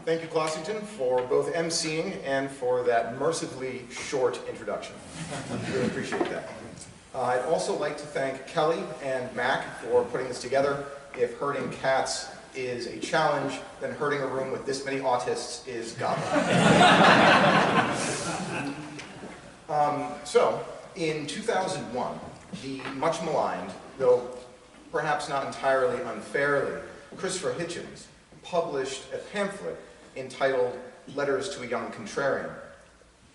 Thank you, Clossington, for both emceeing and for that mercifully short introduction. Really appreciate that. I'd also like to thank Kelly and Mac for putting this together. If herding cats is a challenge, then herding a room with this many autists is godlike. So, in 2001, the much maligned, though perhaps not entirely unfairly, Christopher Hitchens published a pamphlet entitled Letters to a Young Contrarian.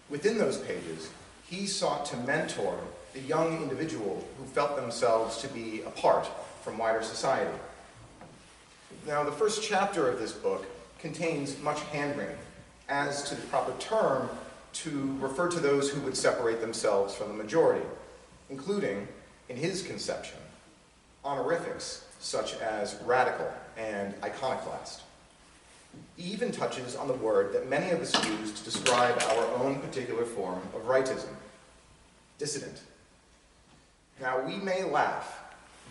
Within those pages, he sought to mentor the young individual who felt themselves to be apart from wider society. Now, the first chapter of this book contains much hand-wringing as to the proper term to refer to those who would separate themselves from the majority, including, in his conception, honorifics such as radical and iconoclast. He even touches on the word that many of us use to describe our own particular form of rightism, dissident. Now, we may laugh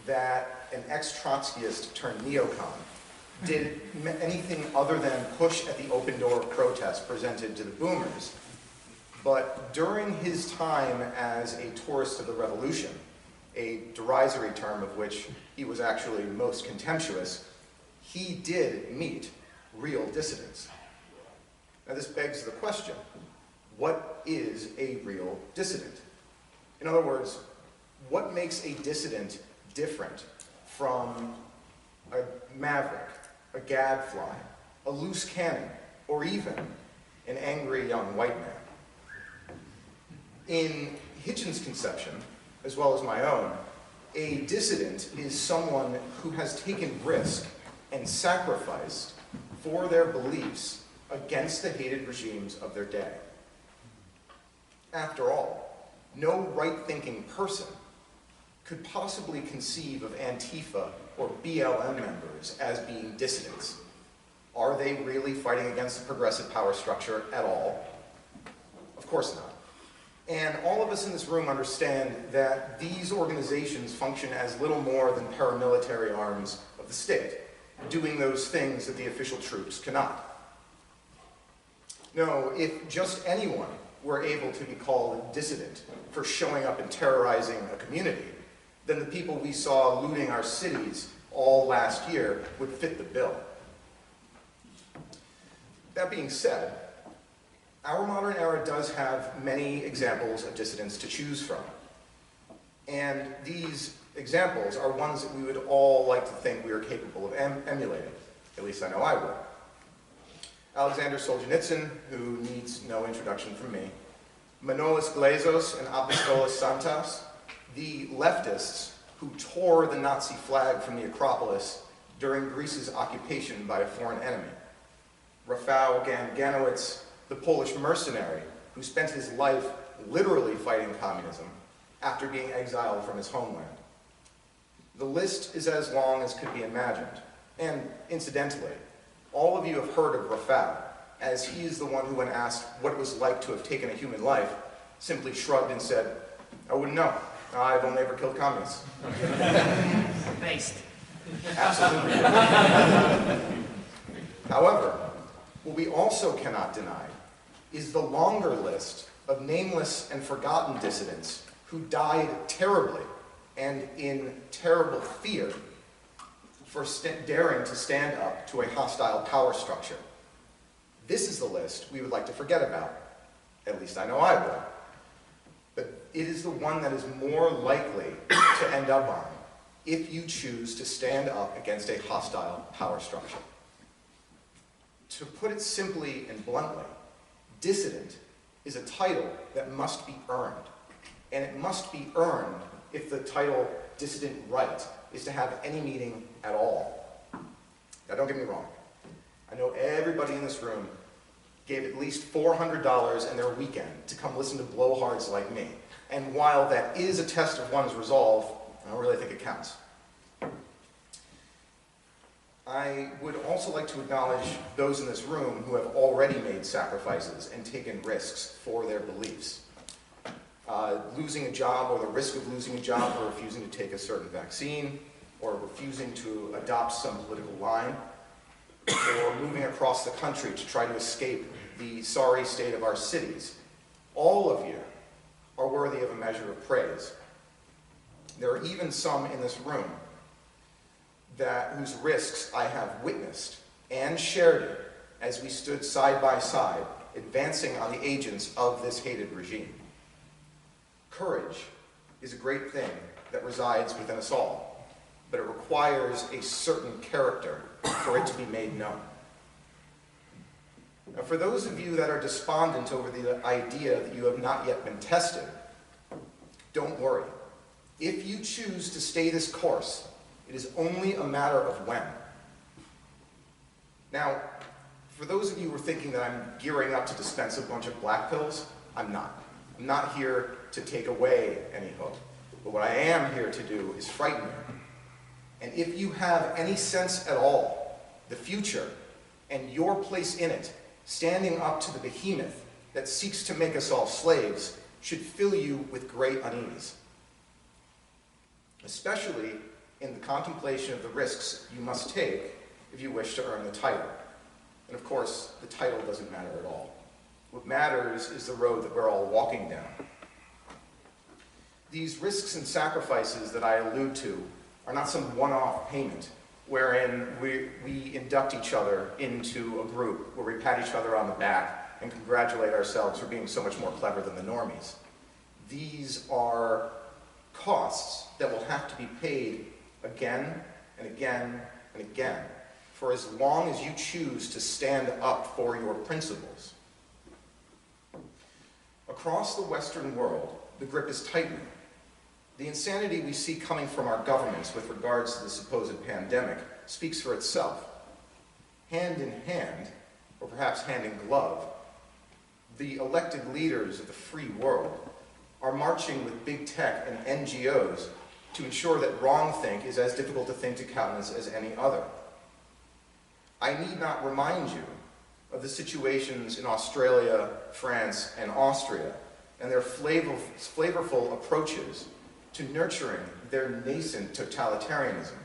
that an ex-Trotskyist turned neocon did anything other than push at the open door of protest presented to the boomers, but during his time as a tourist of the revolution, a derisory term of which he was actually most contemptuous, he did meet real dissidents. Now, this begs the question, what is a real dissident? In other words, what makes a dissident different from a maverick, a gadfly, a loose cannon, or even an angry young white man? In Hitchens' conception, as well as my own, a dissident is someone who has taken risk and sacrificed for their beliefs against the hated regimes of their day. After all, no right-thinking person could possibly conceive of Antifa or BLM members as being dissidents. Are they really fighting against the progressive power structure at all? Of course not. And all of us in this room understand that these organizations function as little more than paramilitary arms of the state, doing those things that the official troops cannot. No, if just anyone were able to be called a dissident for showing up and terrorizing a community, then the people we saw looting our cities all last year would fit the bill. That being said, our modern era does have many examples of dissidents to choose from. And these examples are ones that we would all like to think we are capable of emulating. At least I know I would. Alexander Solzhenitsyn, who needs no introduction from me. Manolis Glezos and Apostolos Santos, the leftists who tore the Nazi flag from the Acropolis during Greece's occupation by a foreign enemy. Rafał Ganowicz, the Polish mercenary who spent his life literally fighting communism after being exiled from his homeland. The list is as long as could be imagined. And incidentally, all of you have heard of Rafał, as he is the one who, when asked what it was like to have taken a human life, simply shrugged and said, "I wouldn't know. I've only ever killed communists." Based. Absolutely. However, what we also cannot deny is the longer list of nameless and forgotten dissidents who died terribly and in terrible fear for daring to stand up to a hostile power structure. This is the list we would like to forget about. At least I know I would. But it is the one that is more likely to end up on if you choose to stand up against a hostile power structure. To put it simply and bluntly, dissident is a title that must be earned. And it must be earned if the title dissident right is to have any meaning at all. Now, don't get me wrong. I know everybody in this room gave at least $400 in their weekend to come listen to blowhards like me. And while that is a test of one's resolve, I don't really think it counts. I would also like to acknowledge those in this room who have already made sacrifices and taken risks for their beliefs. Losing a job, or the risk of losing a job, or refusing to take a certain vaccine, or refusing to adopt some political line. or moving across the country to try to escape the sorry state of our cities, all of you are worthy of a measure of praise. There are even some in this room whose risks I have witnessed and shared in as we stood side by side, advancing on the agents of this hated regime. Courage is a great thing that resides within us all, but it requires a certain character for it to be made known. Now, for those of you that are despondent over the idea that you have not yet been tested, don't worry. If you choose to stay this course, it is only a matter of when. Now, for those of you who are thinking that I'm gearing up to dispense a bunch of black pills, I'm not. I'm not here to take away any hope. But what I am here to do is frighten you. And if you have any sense at all, the future and your place in it, standing up to the behemoth that seeks to make us all slaves, should fill you with great unease, especially in the contemplation of the risks you must take if you wish to earn the title. And of course, the title doesn't matter at all. What matters is the road that we're all walking down. These risks and sacrifices that I allude to are not some one-off payment wherein we induct each other into a group where we pat each other on the back and congratulate ourselves for being so much more clever than the normies. These are costs that will have to be paid again and again and again for as long as you choose to stand up for your principles. Across the Western world, the grip is tightening. The insanity we see coming from our governments with regards to the supposed pandemic speaks for itself. Hand in hand, or perhaps hand in glove, the elected leaders of the free world are marching with big tech and NGOs to ensure that wrongthink is as difficult to think to countenance as any other. I need not remind you of the situations in Australia, France, and Austria, and their flavorful approaches to nurturing their nascent totalitarianism.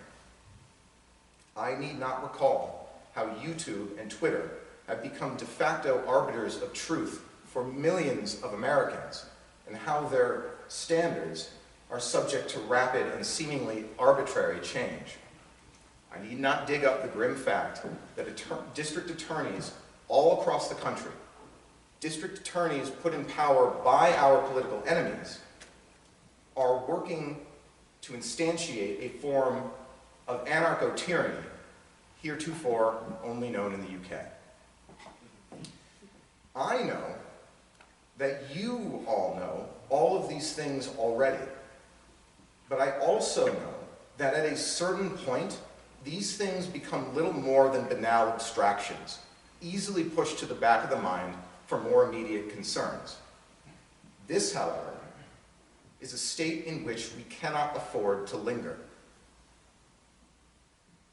I need not recall how YouTube and Twitter have become de facto arbiters of truth for millions of Americans, and how their standards are subject to rapid and seemingly arbitrary change. I need not dig up the grim fact that district attorneys all across the country, district attorneys put in power by our political enemies, are working to instantiate a form of anarcho-tyranny heretofore only known in the UK. I know that you all know all of these things already, but I also know that at a certain point, these things become little more than banal abstractions, easily pushed to the back of the mind for more immediate concerns. This, however, is a state in which we cannot afford to linger.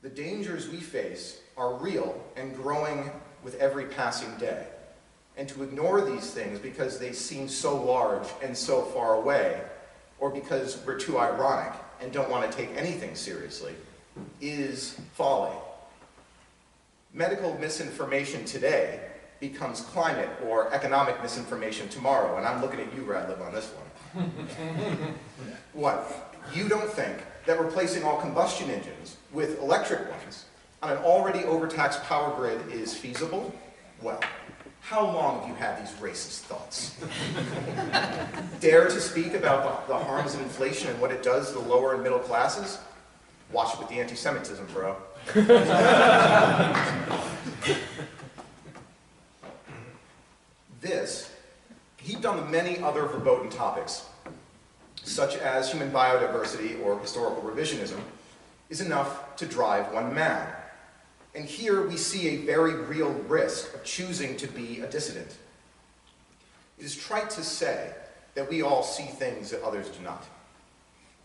The dangers we face are real and growing with every passing day. And to ignore these things because they seem so large and so far away, or because we're too ironic and don't want to take anything seriously, is folly. Medical misinformation today becomes climate or economic misinformation tomorrow, and I'm looking at you, Radlib, on this one. What? You don't think that replacing all combustion engines with electric ones on an already overtaxed power grid is feasible? Well, how long have you had these racist thoughts? Dare to speak about the harms of inflation and what it does to the lower and middle classes? Watch it with the anti-Semitism, bro. This, heaped on the many other verboten topics, such as human biodiversity or historical revisionism, is enough to drive one mad. And here we see a very real risk of choosing to be a dissident. It is trite to say that we all see things that others do not.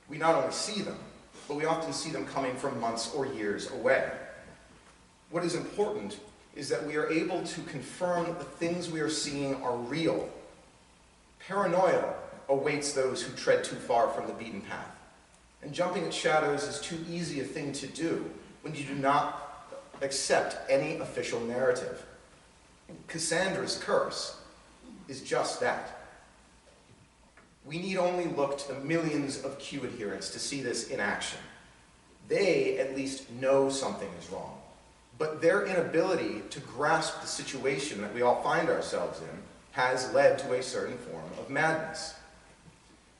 We not only see them, but we often see them coming from months or years away. What is important is that we are able to confirm that the things we are seeing are real. Paranoia awaits those who tread too far from the beaten path. And jumping at shadows is too easy a thing to do when you do not accept any official narrative. Cassandra's curse is just that. We need only look to the millions of Q adherents to see this in action. They at least know something is wrong, but their inability to grasp the situation that we all find ourselves in has led to a certain form of madness.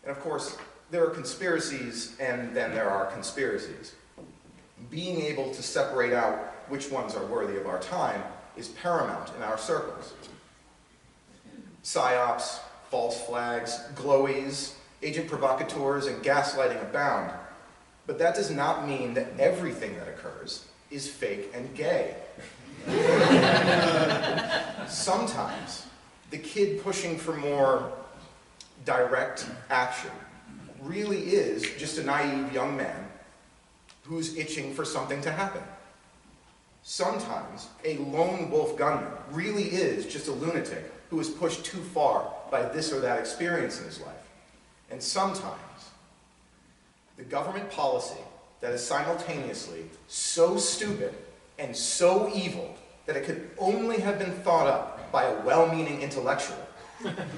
And of course, there are conspiracies, and then there are conspiracies. Being able to separate out which ones are worthy of our time is paramount in our circles. Psyops, false flags, glowies, agent provocateurs, and gaslighting abound. But that does not mean that everything that occurs is fake and gay. Sometimes, the kid pushing for more direct action really is just a naive young man who's itching for something to happen. Sometimes, a lone wolf gunman really is just a lunatic who is pushed too far by this or that experience in his life. And sometimes, the government policy that is simultaneously so stupid and so evil that it could only have been thought up by a well-meaning intellectual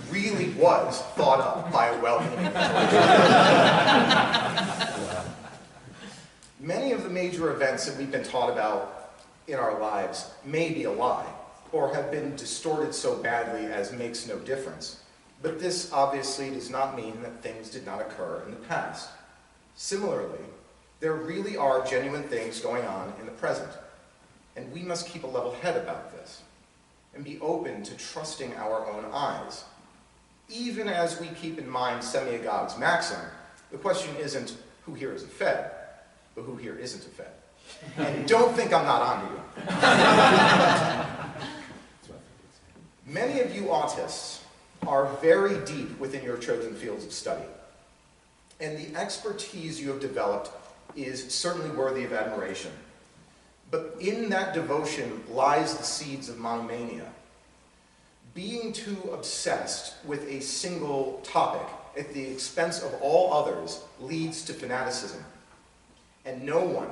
really was thought up by a well-meaning intellectual. Many of the major events that we've been taught about in our lives may be a lie, or have been distorted so badly as makes no difference. But this obviously does not mean that things did not occur in the past. Similarly, there really are genuine things going on in the present, and we must keep a level head about this, and be open to trusting our own eyes. Even as we keep in mind Semyagog's maxim, the question isn't who here is a Fed, but who here isn't a Fed. And don't think I'm not onto you. Many of you autists are very deep within your chosen fields of study, and the expertise you have developed is certainly worthy of admiration. But in that devotion lies the seeds of monomania. Being too obsessed with a single topic at the expense of all others leads to fanaticism. And no one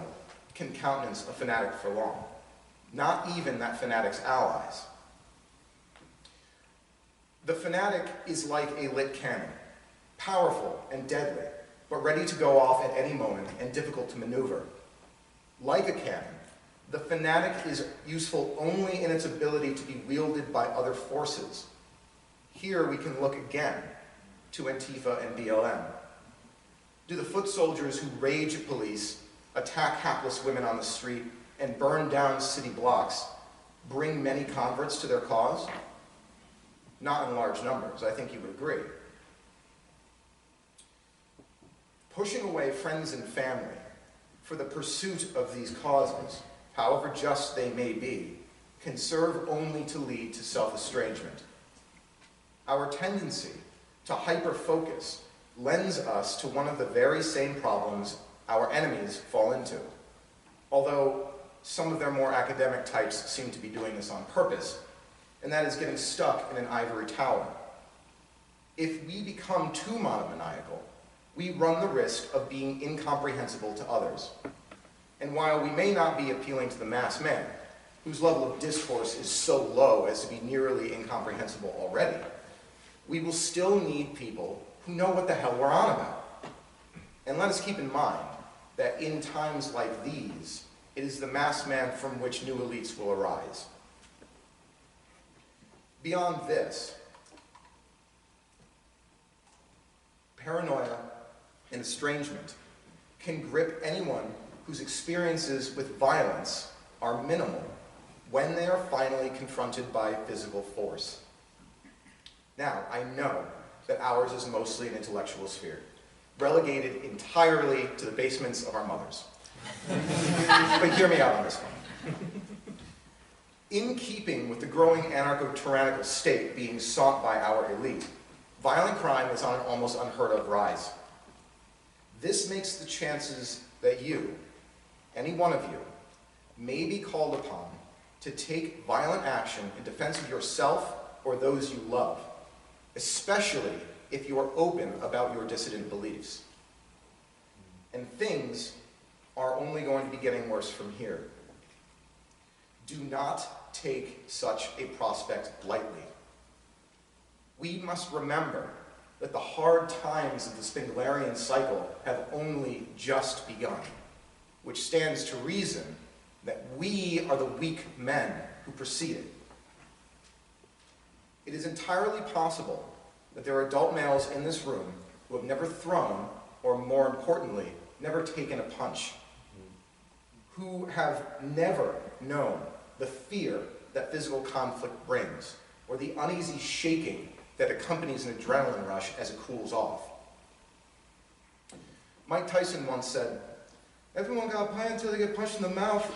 can countenance a fanatic for long, not even that fanatic's allies. The fanatic is like a lit cannon, powerful and deadly, but ready to go off at any moment and difficult to maneuver. Like a cannon, the fanatic is useful only in its ability to be wielded by other forces. Here we can look again to Antifa and BLM. Do the foot soldiers who rage at police, attack hapless women on the street, and burn down city blocks bring many converts to their cause? Not in large numbers, I think you would agree. Pushing away friends and family for the pursuit of these causes, however just they may be, can serve only to lead to self-estrangement. Our tendency to hyper-focus lends us to one of the very same problems our enemies fall into, although some of their more academic types seem to be doing this on purpose, and that is getting stuck in an ivory tower. If we become too monomaniacal, we run the risk of being incomprehensible to others. And while we may not be appealing to the mass man, whose level of discourse is so low as to be nearly incomprehensible already, we will still need people who know what the hell we're on about. And let us keep in mind that in times like these, it is the mass man from which new elites will arise. Beyond this, paranoia and estrangement can grip anyone whose experiences with violence are minimal when they are finally confronted by physical force. Now, I know that ours is mostly an intellectual sphere, relegated entirely to the basements of our mothers. But hear me out on this one. In keeping with the growing anarcho-tyrannical state being sought by our elite, violent crime is on an almost unheard of rise. This makes the chances that you, any one of you, may be called upon to take violent action in defense of yourself or those you love, especially if you are open about your dissident beliefs. And things are only going to be getting worse from here. Do not take such a prospect lightly. We must remember that the hard times of the Spinglerian cycle have only just begun, which stands to reason that we are the weak men who preceded. It is entirely possible that there are adult males in this room who have never thrown, or more importantly, never taken a punch, who have never known the fear that physical conflict brings, or the uneasy shaking that accompanies an adrenaline rush as it cools off. Mike Tyson once said, "Everyone got a plan until they get punched in the mouth."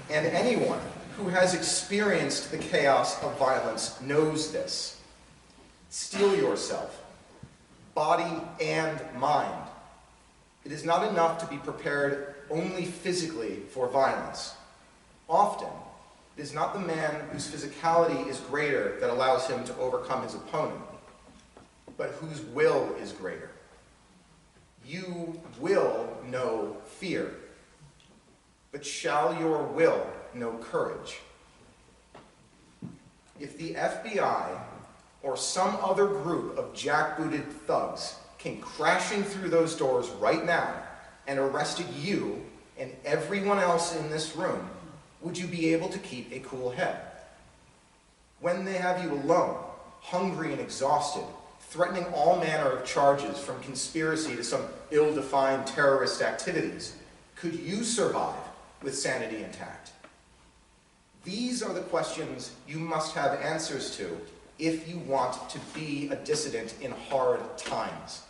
And anyone who has experienced the chaos of violence knows this. Steel yourself, body and mind. It is not enough to be prepared only physically for violence. Often, it is not the man whose physicality is greater that allows him to overcome his opponent, but whose will is greater. You will know fear, but shall your will know courage? If the FBI or some other group of jackbooted thugs came crashing through those doors right now and arrested you and everyone else in this room, would you be able to keep a cool head? When they have you alone, hungry and exhausted, threatening all manner of charges from conspiracy to some ill-defined terrorist activities, could you survive with sanity intact? These are the questions you must have answers to if you want to be a dissident in hard times.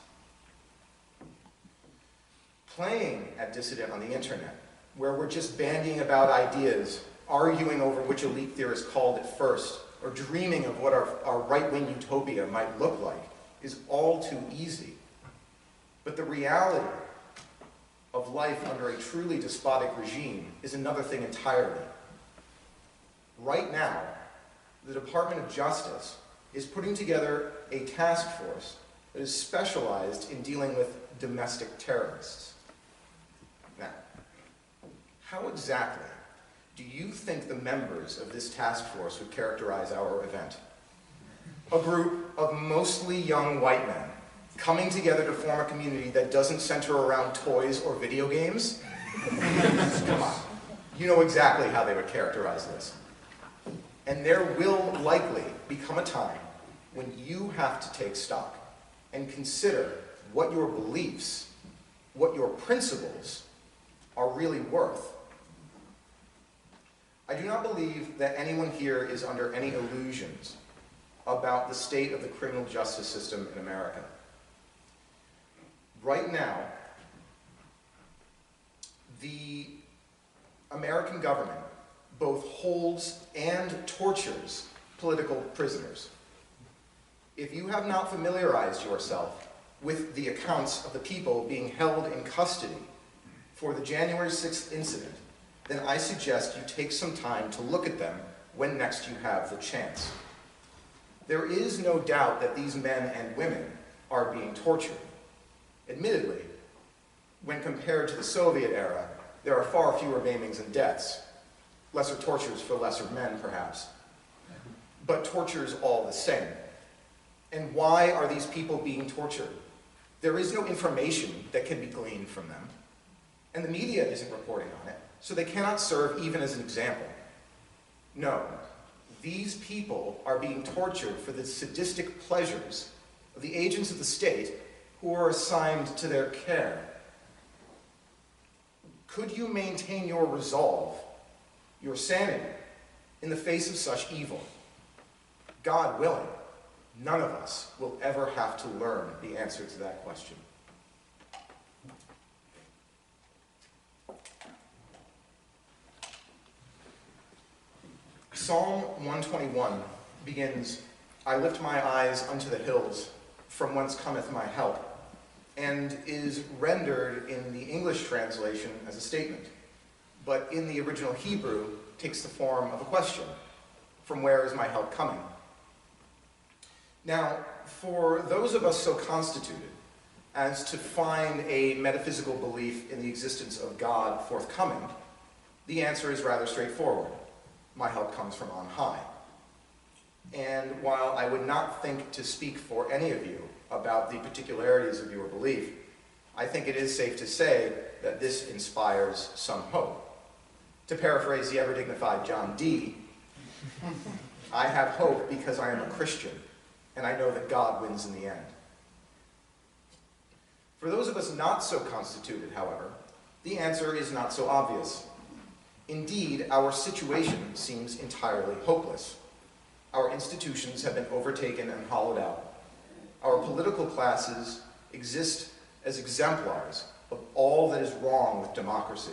Playing at dissident on the internet, where we're just bandying about ideas, arguing over which elite theorist called it first, or dreaming of what our right-wing utopia might look like, is all too easy. But the reality of life under a truly despotic regime is another thing entirely. Right now, the Department of Justice is putting together a task force that is specialized in dealing with domestic terrorists. Now, how exactly do you think the members of this task force would characterize our event? A group of mostly young white men coming together to form a community that doesn't center around toys or video games? Come on. You know exactly how they would characterize this. And there will likely become a time when you have to take stock and consider what your beliefs, what your principles are really worth. I do not believe that anyone here is under any illusions about the state of the criminal justice system in America. Right now, the American government both holds and tortures political prisoners. If you have not familiarized yourself with the accounts of the people being held in custody for the January 6th incident, then I suggest you take some time to look at them when next you have the chance. There is no doubt that these men and women are being tortured. Admittedly, when compared to the Soviet era, there are far fewer maimings and deaths. Lesser tortures for lesser men, perhaps. But tortures all the same. And why are these people being tortured? There is no information that can be gleaned from them. And the media isn't reporting on it, so they cannot serve even as an example. No, these people are being tortured for the sadistic pleasures of the agents of the state who are assigned to their care. Could you maintain your resolve, your sanity, in the face of such evil? God willing, none of us will ever have to learn the answer to that question. Psalm 121 begins, "I lift my eyes unto the hills, from whence cometh my help," and is rendered in the English translation as a statement, but in the original Hebrew takes the form of a question: from where is my help coming? Now, for those of us so constituted as to find a metaphysical belief in the existence of God forthcoming, the answer is rather straightforward. My help comes from on high. And while I would not think to speak for any of you about the particularities of your belief, I think it is safe to say that this inspires some hope. To paraphrase the ever-dignified John Dee, I have hope because I am a Christian, and I know that God wins in the end. For those of us not so constituted, however, the answer is not so obvious. Indeed, our situation seems entirely hopeless. Our institutions have been overtaken and hollowed out. Our political classes exist as exemplars of all that is wrong with democracy.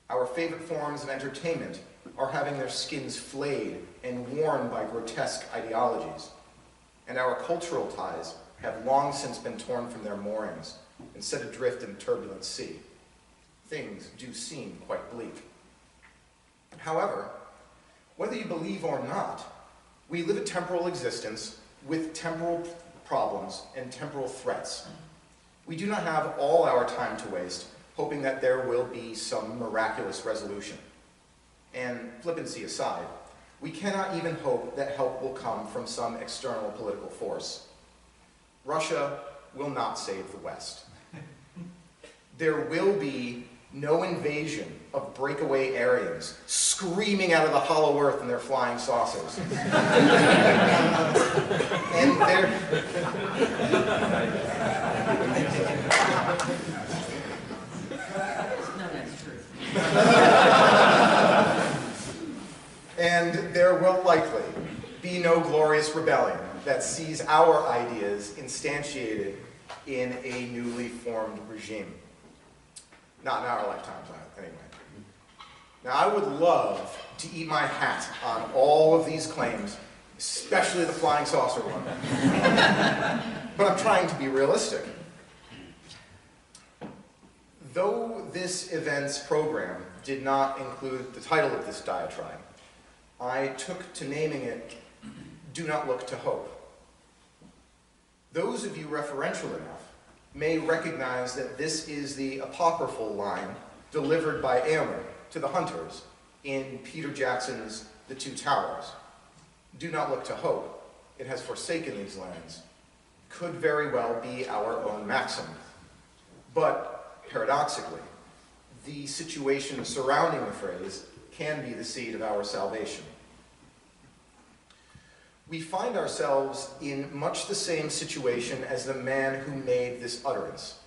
Our favorite forms of entertainment are having their skins flayed and worn by grotesque ideologies. And our cultural ties have long since been torn from their moorings and set adrift in a turbulent sea. Things do seem quite bleak. However, whether you believe or not, we live a temporal existence with temporal problems and temporal threats. We do not have all our time to waste hoping that there will be some miraculous resolution. And flippancy aside, we cannot even hope that help will come from some external political force. Russia will not save the West. There will be no invasion of breakaway Aryans screaming out of the hollow earth in their flying saucers. And there will likely be no glorious rebellion that sees our ideas instantiated in a newly formed regime. Not in our lifetimes, anyway. Now, I would love to eat my hat on all of these claims, especially the flying saucer one. But I'm trying to be realistic. Though this event's program did not include the title of this diatribe, I took to naming it, "Do Not Look to Hope." Those of you referential enough may recognize that this is the apocryphal line delivered by Aylmer to the hunters in Peter Jackson's The Two Towers. "Do not look to hope, it has forsaken these lands," could very well be our own maxim. But, paradoxically, the situation surrounding the phrase can be the seed of our salvation. We find ourselves in much the same situation as the man who made this utterance.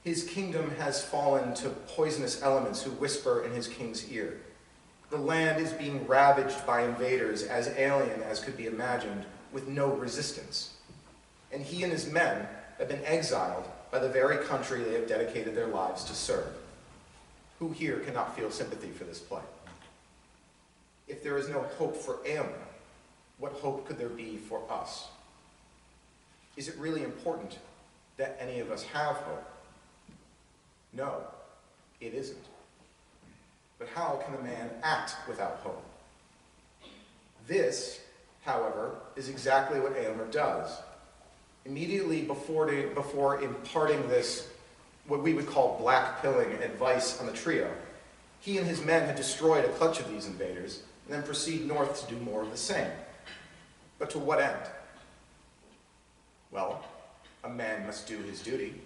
His kingdom has fallen to poisonous elements who whisper in his king's ear. The land is being ravaged by invaders as alien as could be imagined, with no resistance. And he and his men have been exiled by the very country they have dedicated their lives to serve. Who here cannot feel sympathy for this plight? If there is no hope for Aylmer, what hope could there be for us? Is it really important that any of us have hope? No, it isn't. But how can a man act without hope? This, however, is exactly what Aylmer does. Immediately before imparting this, what we would call black-pilling advice on the trio, he and his men had destroyed a clutch of these invaders and then proceed north to do more of the same. But to what end? Well, a man must do his duty.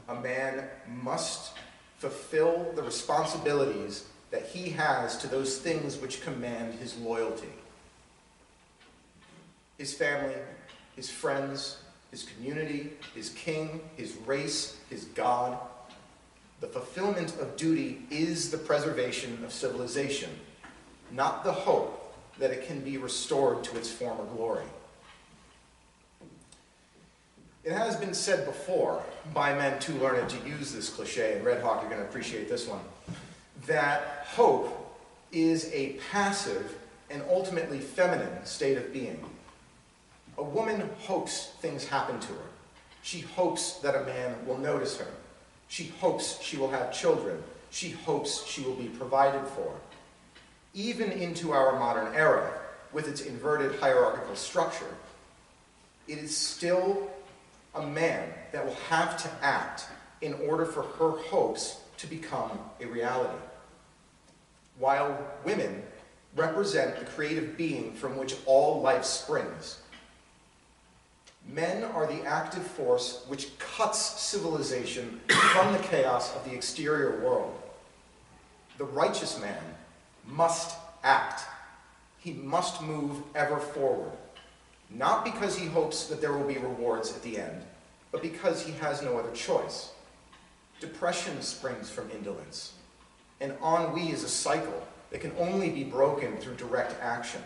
A man must fulfill the responsibilities that he has to those things which command his loyalty. His family, his friends, his community, his king, his race, his God. The fulfillment of duty is the preservation of civilization, not the hope that it can be restored to its former glory. It has been said before, by men too learned to use this cliche, and Red Hawk, you're going to appreciate this one, that hope is a passive and ultimately feminine state of being. A woman hopes things happen to her. She hopes that a man will notice her. She hopes she will have children. She hopes she will be provided for. Even into our modern era, with its inverted hierarchical structure, it is still a man that will have to act in order for her hopes to become a reality. While women represent the creative being from which all life springs, men are the active force which cuts civilization from the chaos of the exterior world. The righteous man must act. He must move ever forward, not because he hopes that there will be rewards at the end, but because he has no other choice. Depression springs from indolence, and ennui is a cycle that can only be broken through direct action.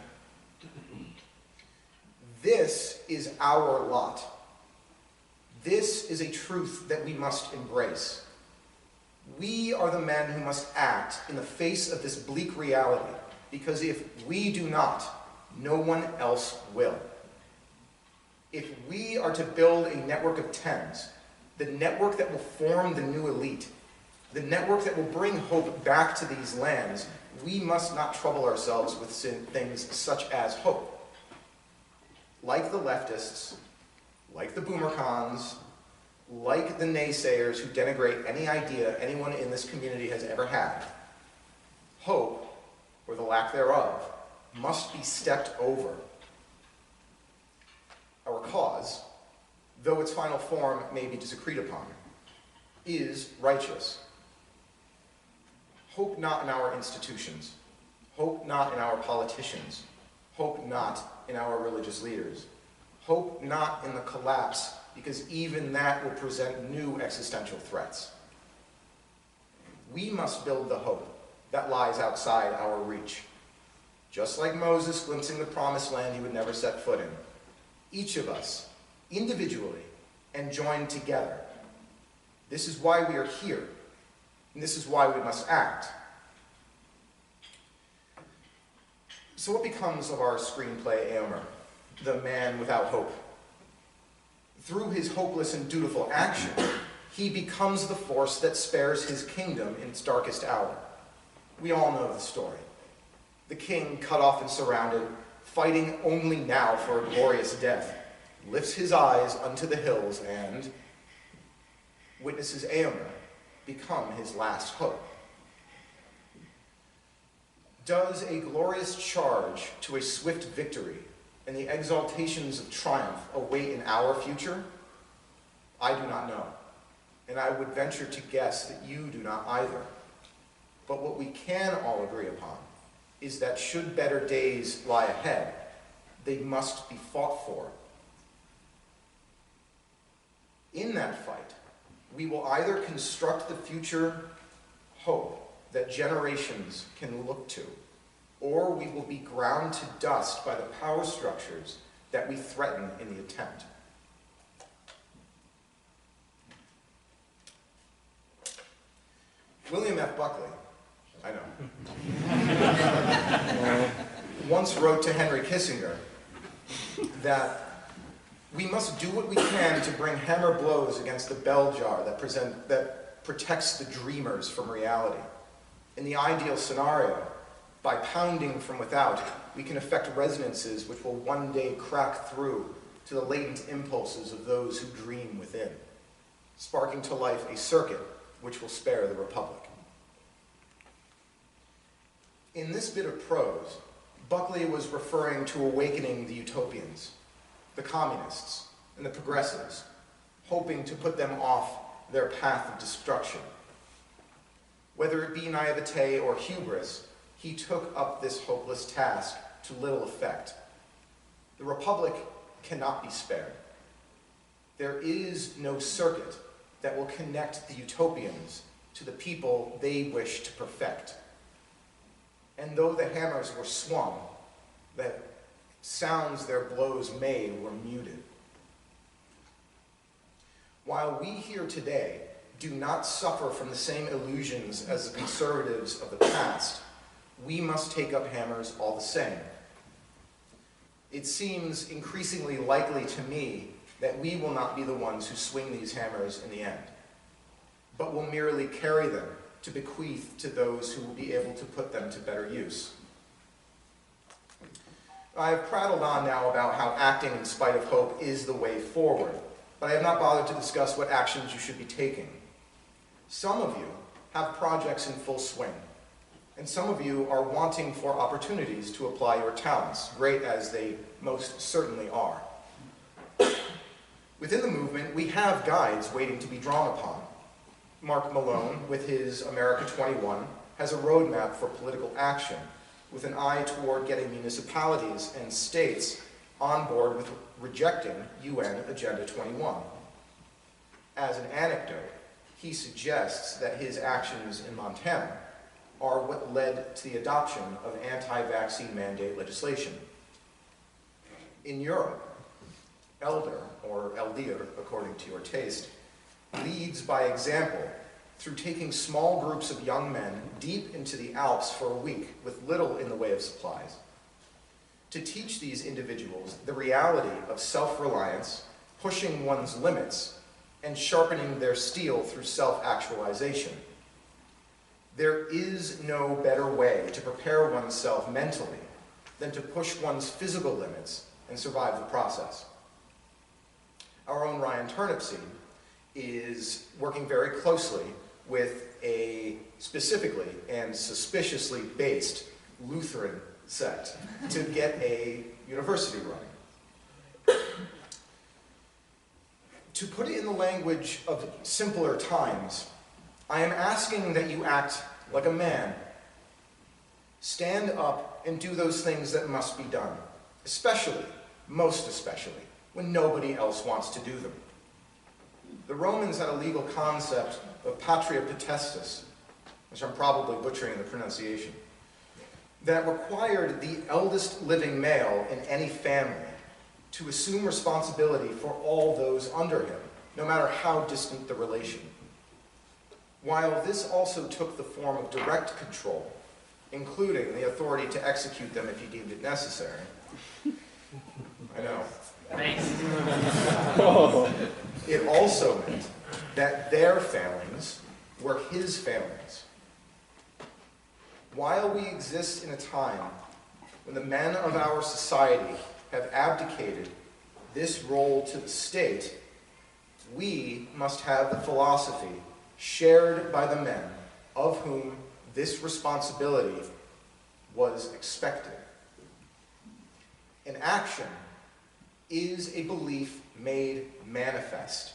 This is our lot. This is a truth that we must embrace. We are the men who must act in the face of this bleak reality, because if we do not, no one else will. If we are to build a network of tens, the network that will form the new elite, the network that will bring hope back to these lands, we must not trouble ourselves with things such as hope. Like the leftists, like the boomercons, like the naysayers who denigrate any idea anyone in this community has ever had, hope, or the lack thereof, must be stepped over. Our cause, though its final form may be disagreed upon, is righteous. Hope not in our institutions. Hope not in our politicians. Hope not in our religious leaders. Hope not in the collapse, because even that will present new existential threats. We must build the hope that lies outside our reach. Just like Moses glimpsing the promised land he would never set foot in, each of us, individually and joined together. This is why we are here, and this is why we must act. So what becomes of our screenplay Aomer, the man without hope? Through his hopeless and dutiful action, he becomes the force that spares his kingdom in its darkest hour. We all know the story. The king, cut off and surrounded, fighting only now for a glorious death, lifts his eyes unto the hills and witnesses Aomer become his last hope. Does a glorious charge to a swift victory and the exaltations of triumph await in our future? I do not know, and I would venture to guess that you do not either. But what we can all agree upon is that should better days lie ahead, they must be fought for. In that fight, we will either construct the future hope that generations can look to, or we will be ground to dust by the power structures that we threaten in the attempt. William F. Buckley, I know, once wrote to Henry Kissinger that we must do what we can to bring hammer blows against the bell jar that protects the dreamers from reality. In the ideal scenario, by pounding from without, we can effect resonances which will one day crack through to the latent impulses of those who dream within, sparking to life a circuit which will spare the Republic. In this bit of prose, Buckley was referring to awakening the utopians, the communists, and the progressives, hoping to put them off their path of destruction. Whether it be naivete or hubris, he took up this hopeless task to little effect. The Republic cannot be spared. There is no circuit that will connect the utopians to the people they wish to perfect. And though the hammers were swung, the sounds their blows made were muted. While we here today do not suffer from the same illusions as the conservatives of the past, we must take up hammers all the same. It seems increasingly likely to me that we will not be the ones who swing these hammers in the end, but will merely carry them to bequeath to those who will be able to put them to better use. I've prattled on now about how acting in spite of hope is the way forward, but I have not bothered to discuss what actions you should be taking. Some of you have projects in full swing, and some of you are wanting for opportunities to apply your talents, great as they most certainly are. Within the movement, we have guides waiting to be drawn upon. Mark Malone, with his America 21, has a roadmap for political action, with an eye toward getting municipalities and states on board with rejecting UN Agenda 21. As an anecdote, he suggests that his actions in Montana are what led to the adoption of anti-vaccine mandate legislation. In Europe, Elder, or Eldir, according to your taste, leads by example through taking small groups of young men deep into the Alps for a week with little in the way of supplies, to teach these individuals the reality of self-reliance, pushing one's limits, and sharpening their steel through self-actualization. There is no better way to prepare oneself mentally than to push one's physical limits and survive the process. Our own Ryan Turnipseed is working very closely with a specifically and suspiciously based Lutheran sect to get a university running. To put it in the language of simpler times, I am asking that you act like a man. Stand up and do those things that must be done, especially, most especially, when nobody else wants to do them. The Romans had a legal concept of patria potestas, which I'm probably butchering the pronunciation, that required the eldest living male in any family to assume responsibility for all those under him, no matter how distant the relation. While this also took the form of direct control, including the authority to execute them if he deemed it necessary. I know. Thanks. It also meant that their failings were his failings. While we exist in a time when the men of our society have abdicated this role to the state, we must have the philosophy shared by the men of whom this responsibility was expected. An action is a belief made manifest.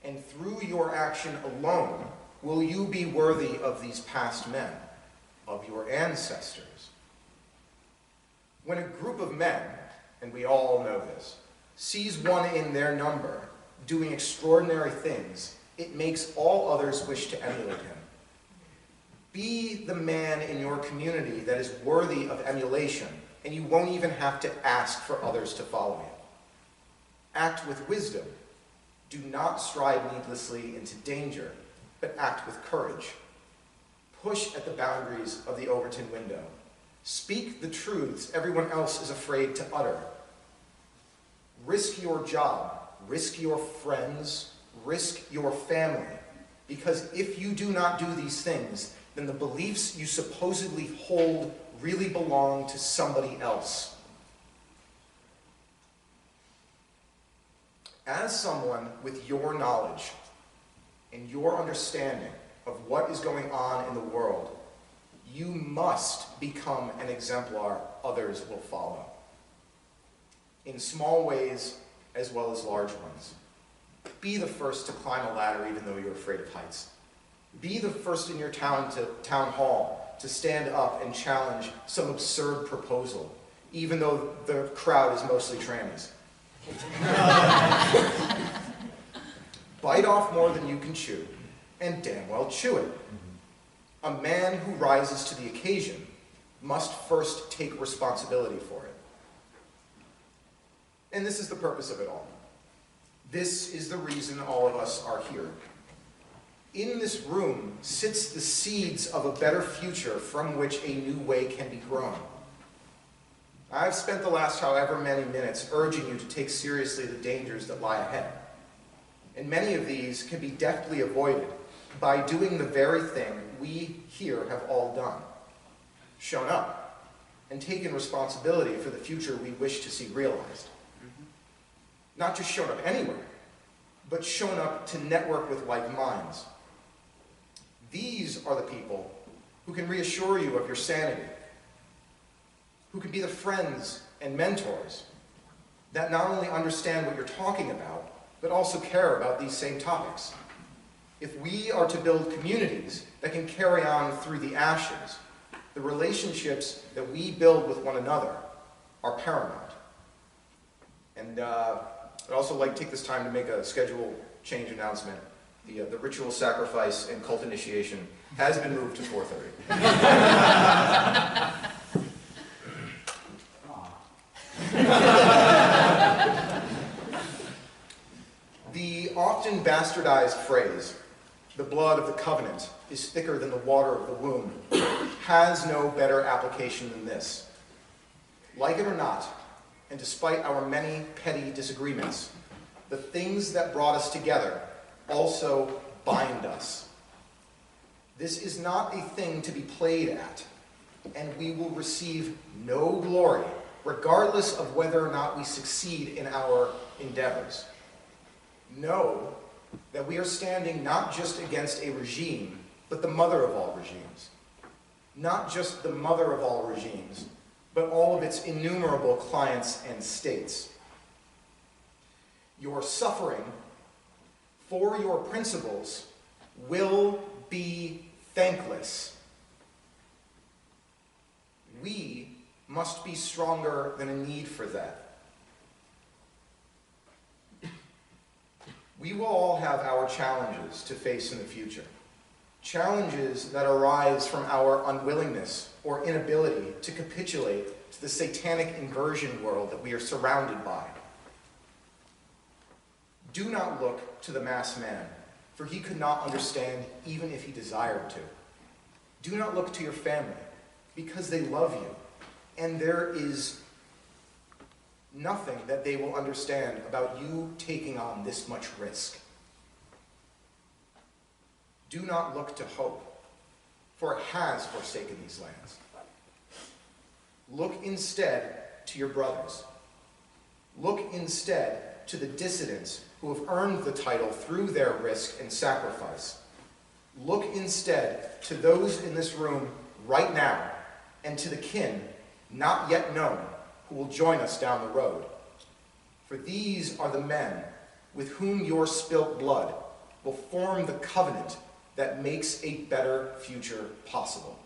And through your action alone will you be worthy of these past men, of your ancestors. When a group of men, and we all know this, sees one in their number doing extraordinary things, it makes all others wish to emulate him. Be the man in your community that is worthy of emulation, and you won't even have to ask for others to follow you. Act with wisdom. Do not stride needlessly into danger, but act with courage. Push at the boundaries of the Overton window. Speak the truths everyone else is afraid to utter. Risk your job, risk your friends, risk your family, because if you do not do these things, then the beliefs you supposedly hold really belong to somebody else. As someone with your knowledge and your understanding of what is going on in the world, you must become an exemplar others will follow. In small ways as well as large ones. Be the first to climb a ladder even though you're afraid of heights. Be the first in your town hall to stand up and challenge some absurd proposal, even though the crowd is mostly trannies. Bite off more than you can chew, and damn well chew it. A man who rises to the occasion must first take responsibility for it. And this is the purpose of it all. This is the reason all of us are here. In this room sits the seeds of a better future from which a new way can be grown. I've spent the last however many minutes urging you to take seriously the dangers that lie ahead. And many of these can be deftly avoided by doing the very thing we here have all done. Shown up and taken responsibility for the future we wish to see realized. Not just shown up anywhere, but shown up to network with like minds. These are the people who can reassure you of your sanity, who can be the friends and mentors that not only understand what you're talking about, but also care about these same topics. If we are to build communities that can carry on through the ashes, the relationships that we build with one another are paramount. And I'd also like to take this time to make a schedule change announcement. The ritual sacrifice and cult initiation has been moved to 4:30. The often bastardized phrase, "the blood of the covenant is thicker than the water of the womb," has no better application than this. Like it or not, and despite our many petty disagreements, the things that brought us together also bind us. This is not a thing to be played at, and we will receive no glory, regardless of whether or not we succeed in our endeavors. Know that we are standing not just against a regime, but the mother of all regimes. Not just the mother of all regimes, but all of its innumerable clients and states. Your suffering for your principles will be thankless. We must be stronger than a need for that. We will all have our challenges to face in the future. Challenges that arise from our unwillingness or inability to capitulate to the satanic inversion world that we are surrounded by. Do not look to the masked man, for he could not understand even if he desired to. Do not look to your family, because they love you, and there is nothing that they will understand about you taking on this much risk. Do not look to hope, for it has forsaken these lands. Look instead to your brothers. Look instead to the dissidents who have earned the title through their risk and sacrifice. Look instead to those in this room right now, and to the kin not yet known who will join us down the road. For these are the men with whom your spilt blood will form the covenant that makes a better future possible.